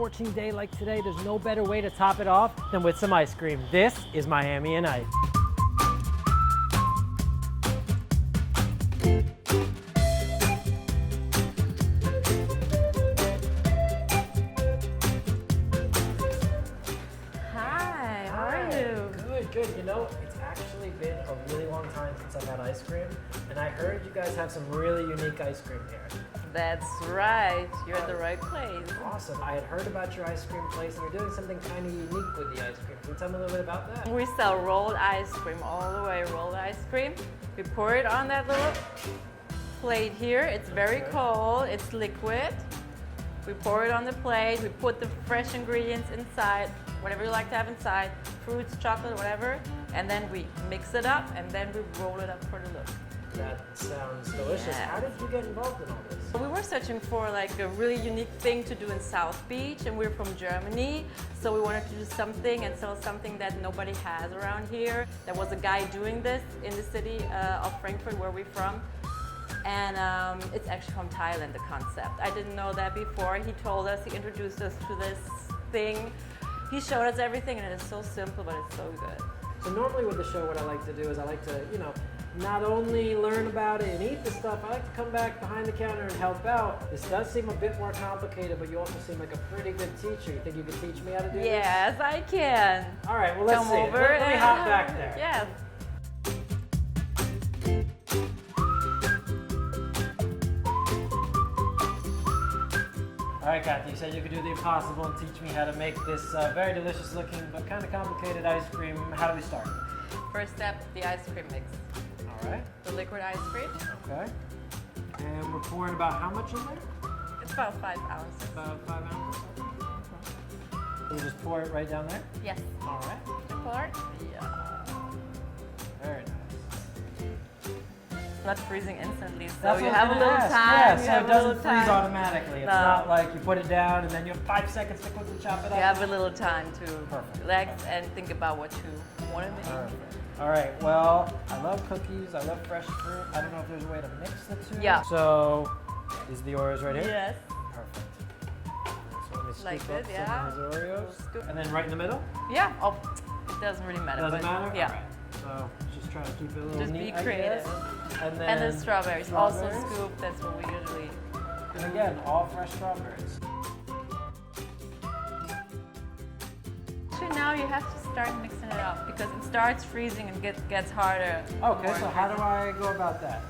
scorching day like today, there's no better way to top it off than with some ice cream. This is Miami and Ice. Hi, how are you? Good, good. You know, it's actually been a really long time since I've had ice cream, and I heard you guys have some really unique ice cream here. That's right, you're at the right place. Awesome. I had heard about your ice cream place, and you're doing something kind of unique with the ice cream. Can you tell me a little bit about that? We sell rolled ice cream, all the way rolled ice cream. We pour it on that little plate here. It's very cold, it's liquid. We pour it on the plate, we put the fresh ingredients inside, whatever you like to have inside, fruits, chocolate, whatever, and then we mix it up and then we roll it up for the look. That sounds delicious. Yeah. How did you get involved in all this? We were searching for like a really unique thing to do in South Beach, and we're from Germany, so we wanted to do something and sell something that nobody has around here. There was a guy doing this in the city of Frankfurt, where we're from, and it's actually from Thailand, the concept. I didn't know that before. He told us, he introduced us to this thing. He showed us everything, and it is so simple, but it's so good. So normally with the show, what I like to do is I like to, not only learn about it and eat the stuff, I like to come back behind the counter and help out. This does seem a bit more complicated, but you also seem like a pretty good teacher. You think you could teach me how to do this? Yes, I can. All right, well, let's Come see. over. Let me hop back there. Yes. All right, Kathy, you said you could do the impossible and teach me how to make this very delicious looking but kind of complicated ice cream. How do we start? First step, the ice cream mix. All right. The liquid ice cream. Okay. And we're pouring about how much in there? It's about 5 ounces. About 5 ounces. You just pour it right down there? Yes. All right. You pour it? Yeah. Very nice. It's not freezing instantly, so That's you what I have was a gonna little ask. time. Yeah, you so have it a little doesn't freeze time. automatically. It's No. not like you put it down and then you have 5 seconds to quickly chop it up. You have a little time to Perfect. relax and think about what you want to make. Perfect. All right, well, I love cookies, I love fresh fruit. I don't know if there's a way to mix the two. Yeah. So, is the Oreos right here? Yes. Perfect. So let me scoop Like up this, some yeah. of those Oreos. Scoop. And then right in the middle? Yeah. Oh, it doesn't really matter. Doesn't but matter? Yeah. All right. So, just try to keep it a little Just neat, be I creative. guess. And then And the strawberries, also strawberries. scooped. That's what we usually. And again, all fresh strawberries. Actually, now you have to start mixing it up because it starts freezing and gets harder. Okay, more so how do I go about that?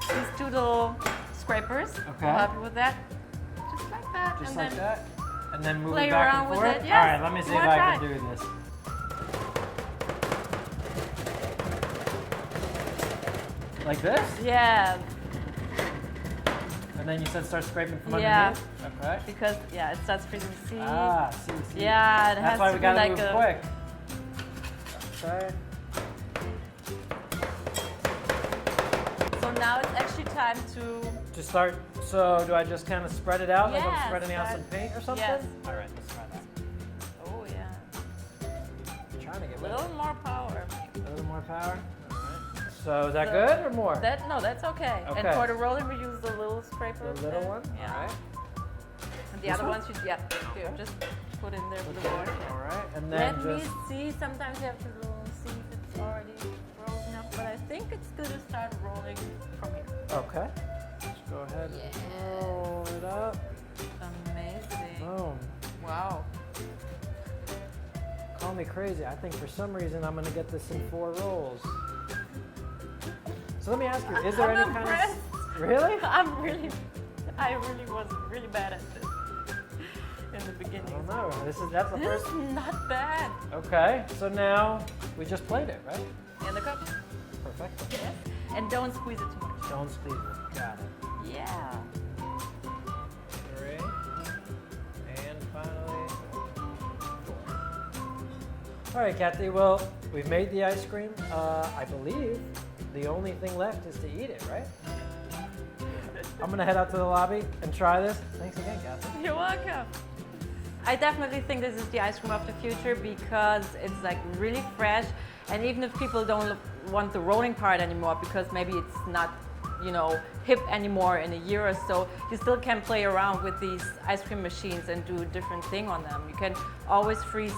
These two little scrapers Okay. will help you with that. Just like that. Just and like then that? And then move play it back around and with forth? it, All yes. right, let me see You if wanna I can try? do this. Like this? Yeah, And then you said start scraping from Yeah. underneath? Okay. because it starts freezing. See? Ah, see. Yeah, it That's has why to we be gotta like move a. quick. Okay. So now it's actually time to. To start, so do I just kind of spread it out like I'm Yes, spreading out some start- paint or something? yes. All right, let's try that. Oh yeah. I'm trying to get A little more power. a little more power. All right. So is that So good or more? That's okay. Okay. And for the rolling, we use the little scraper. The little one? Yeah. All right. And the This other one? ones, here, just put in there with the water. All right, and then Let just. me see. Sometimes you have to see if it's already rolling up, but I think it's good to start rolling from here. Okay. Just go ahead and roll it up. Amazing. Boom. Wow. Call me crazy. I think for some reason I'm gonna get this in 4 rolls. So let me ask you, is there I'm any kind impressed. of really? I really was really bad at this in the I beginning. don't know. That's the This first. is not bad. Okay. So now we just played it, right? In the cup. Perfect. Yes. And don't squeeze it too much. Don't squeeze it. Got it. Yeah. 3. And finally 4. All right, Kathy. Well, we've made the ice cream. I believe the only thing left is to eat it, right? I'm gonna head out to the lobby and try this. Thanks again, Kathy. You're welcome. I definitely think this is the ice cream of the future because it's like really fresh, and even if people don't want the rolling part anymore because maybe it's not hip anymore in a year or so, you still can play around with these ice cream machines and do different thing on them. You can always freeze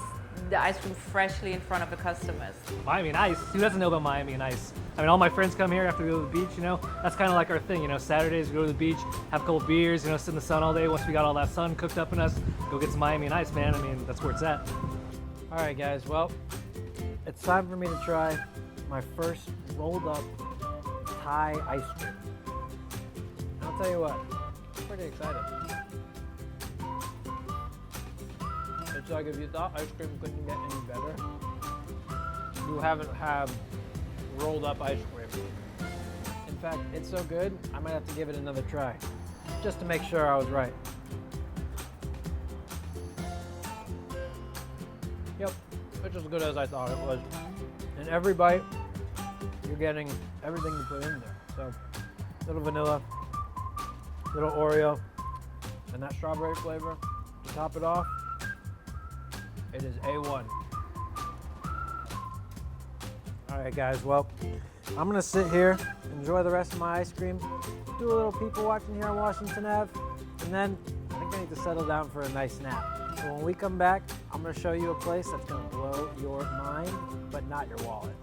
the ice cream freshly in front of the customers. Miami and Ice? Who doesn't know about Miami and Ice? I mean, all my friends come here after we go to the beach, That's kind of like our thing, Saturdays we go to the beach, have a couple beers, sit in the sun all day. Once we got all that sun cooked up in us, go get some Miami and Ice, man. I mean, that's where it's at. All right, guys, well, it's time for me to try my first rolled up Thai ice cream. I'll tell you what, I'm pretty excited. It's like if you thought ice cream couldn't get any better, you haven't had rolled up ice cream. In fact, it's so good, I might have to give it another try, just to make sure I was right. Yep, it's as good as I thought it was. In every bite, you're getting everything you put in there. So, little vanilla, little Oreo, and that strawberry flavor to top it off. It is A1. All right, guys, well, I'm gonna sit here, enjoy the rest of my ice cream, do a little people watching here on Washington Ave, and then I think I need to settle down for a nice nap. So when we come back, I'm gonna show you a place that's gonna blow your mind, but not your wallet.